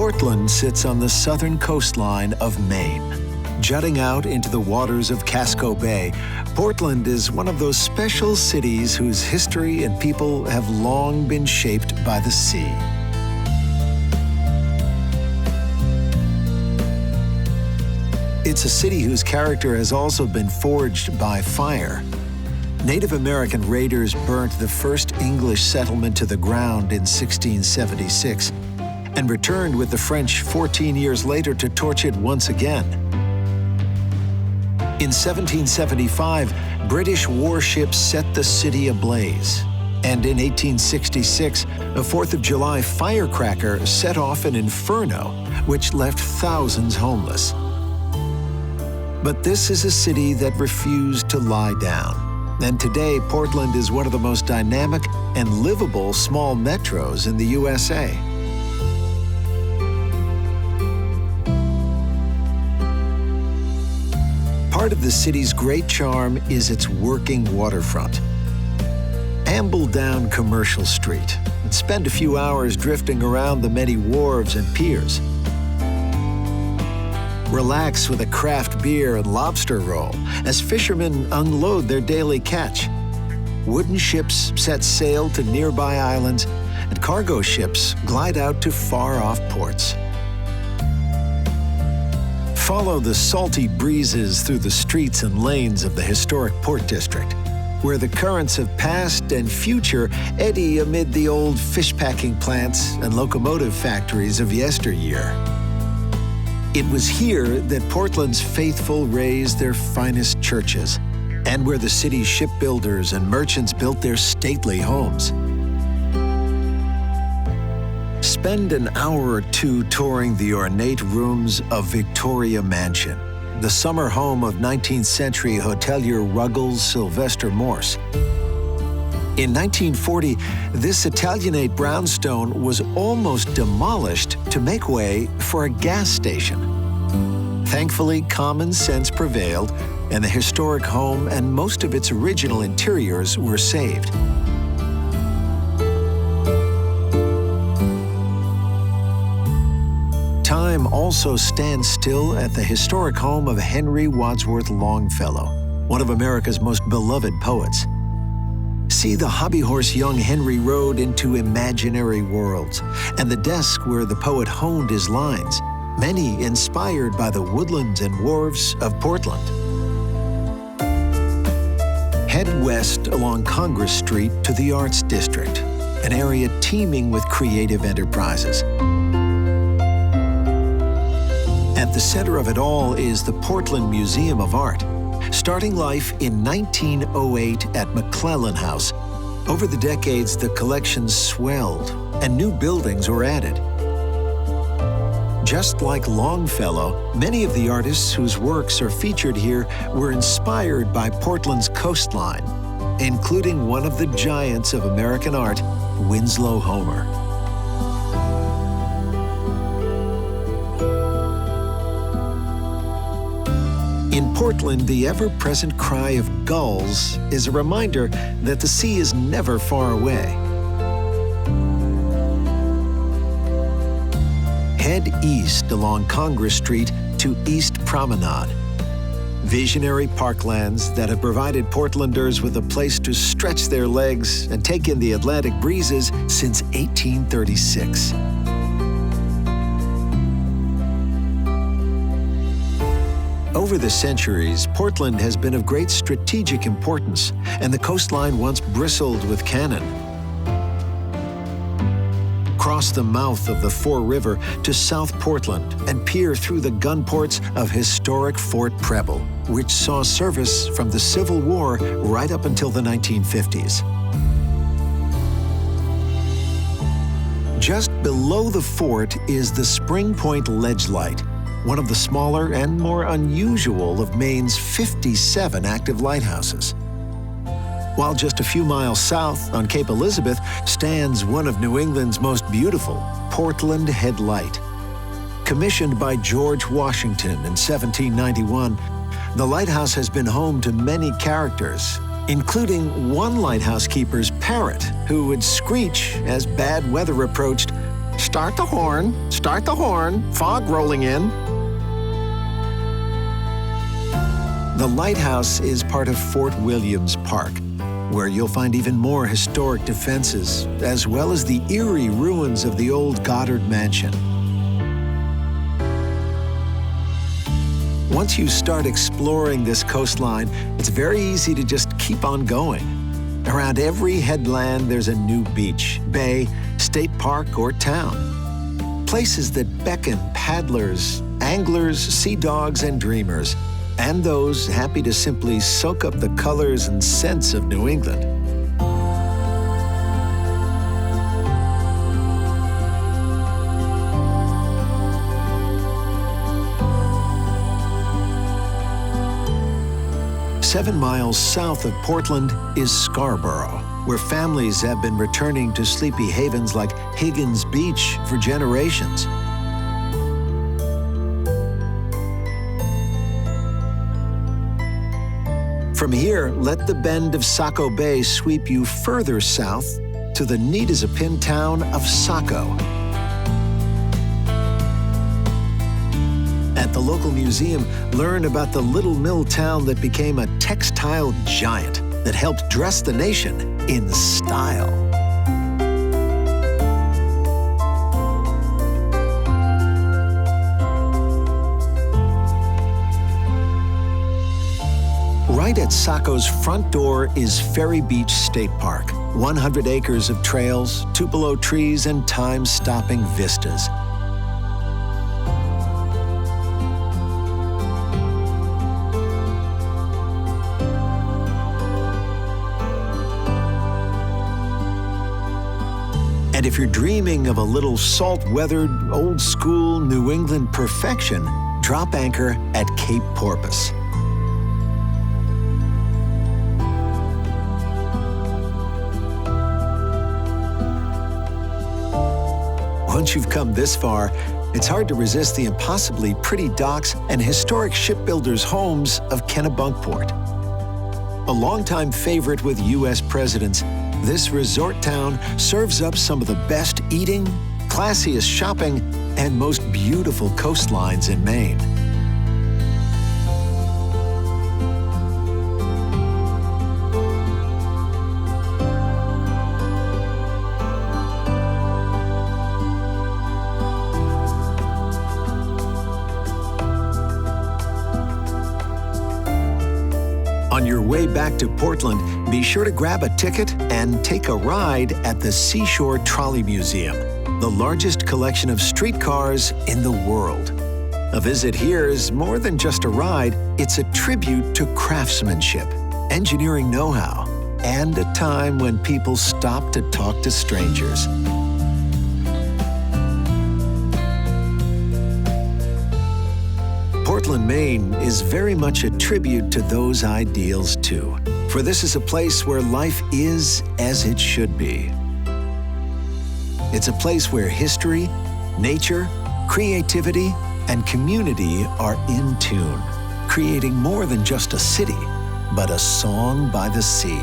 Portland sits on the southern coastline of Maine. Jutting out into the waters of Casco Bay, Portland is one of those special cities whose history and people have long been shaped by the sea. It's a city whose character has also been forged by fire. Native American raiders burnt the first English settlement to the ground in 1676 and returned with the French 14 years later to torch it once again. In 1775, British warships set the city ablaze. And in 1866, a 4th of July firecracker set off an inferno, which left thousands homeless. But this is a city that refused to lie down. And today, Portland is one of the most dynamic and livable small metros in the USA. Part of the city's great charm is its working waterfront. Amble down Commercial Street and spend a few hours drifting around the many wharves and piers. Relax with a craft beer and lobster roll as fishermen unload their daily catch. Wooden ships set sail to nearby islands, and cargo ships glide out to far-off ports. Follow the salty breezes through the streets and lanes of the historic Port District, where the currents of past and future eddy amid the old fish-packing plants and locomotive factories of yesteryear. It was here that Portland's faithful raised their finest churches, and where the city's shipbuilders and merchants built their stately homes. Spend an hour or two touring the ornate rooms of Victoria Mansion, the summer home of 19th century hotelier Ruggles Sylvester Morse. In 1940, this Italianate brownstone was almost demolished to make way for a gas station. Thankfully, common sense prevailed, and the historic home and most of its original interiors were saved. Time also stands still at the historic home of Henry Wadsworth Longfellow, one of America's most beloved poets. See the hobby horse young Henry rode into imaginary worlds, and the desk where the poet honed his lines, many inspired by the woodlands and wharves of Portland. Head west along Congress Street to the Arts District, an area teeming with creative enterprises. At the center of it all is the Portland Museum of Art. Starting life in 1908 at McClellan House, over the decades the collection swelled and new buildings were added. Just like Longfellow, many of the artists whose works are featured here were inspired by Portland's coastline, including one of the giants of American art, Winslow Homer. In Portland, the ever-present cry of gulls is a reminder that the sea is never far away. Head east along Congress Street to East Promenade. Visionary parklands that have provided Portlanders with a place to stretch their legs and take in the Atlantic breezes since 1836. Over the centuries, Portland has been of great strategic importance, and the coastline once bristled with cannon. Cross the mouth of the Fore River to South Portland and peer through the gun ports of historic Fort Preble, which saw service from the Civil War right up until the 1950s. Just below the fort is the Spring Point Ledge Light, one of the smaller and more unusual of Maine's 57 active lighthouses. While just a few miles south on Cape Elizabeth stands one of New England's most beautiful, Portland Head Light. Commissioned by George Washington in 1791, the lighthouse has been home to many characters, including one lighthouse keeper's parrot, who would screech as bad weather approached start the horn, fog rolling in. The lighthouse is part of Fort Williams Park, where you'll find even more historic defenses, as well as the eerie ruins of the old Goddard Mansion. Once you start exploring this coastline, it's very easy to just keep on going. Around every headland, there's a new beach, bay, state park, or town. Places that beckon paddlers, anglers, sea dogs, and dreamers, and those happy to simply soak up the colors and scents of New England. Seven miles south of Portland is Scarborough, where families have been returning to sleepy havens like Higgins Beach for generations. From here, let the bend of Saco Bay sweep you further south to the neat-as-a-pin town of Saco. At the local museum, learn about the little mill town that became a textile giant that helped dress the nation in style. Right at Saco's front door is Ferry Beach State Park, 100 acres of trails, tupelo trees, and time-stopping vistas. And if you're dreaming of a little salt-weathered, old-school New England perfection, drop anchor at Cape Porpoise. Once you've come this far, it's hard to resist the impossibly pretty docks and historic shipbuilders' homes of Kennebunkport. A longtime favorite with U.S. presidents, this resort town serves up some of the best eating, classiest shopping, and most beautiful coastlines in Maine. On your way back to Portland, be sure to grab a ticket and take a ride at the Seashore Trolley Museum, the largest collection of streetcars in the world. A visit here is more than just a ride, it's a tribute to craftsmanship, engineering know-how, and a time when people stopped to talk to strangers. Portland, Maine is very much a tribute to those ideals too, for this is a place where life is as it should be. It's a place where history, nature, creativity, and community are in tune, creating more than just a city, but a song by the sea.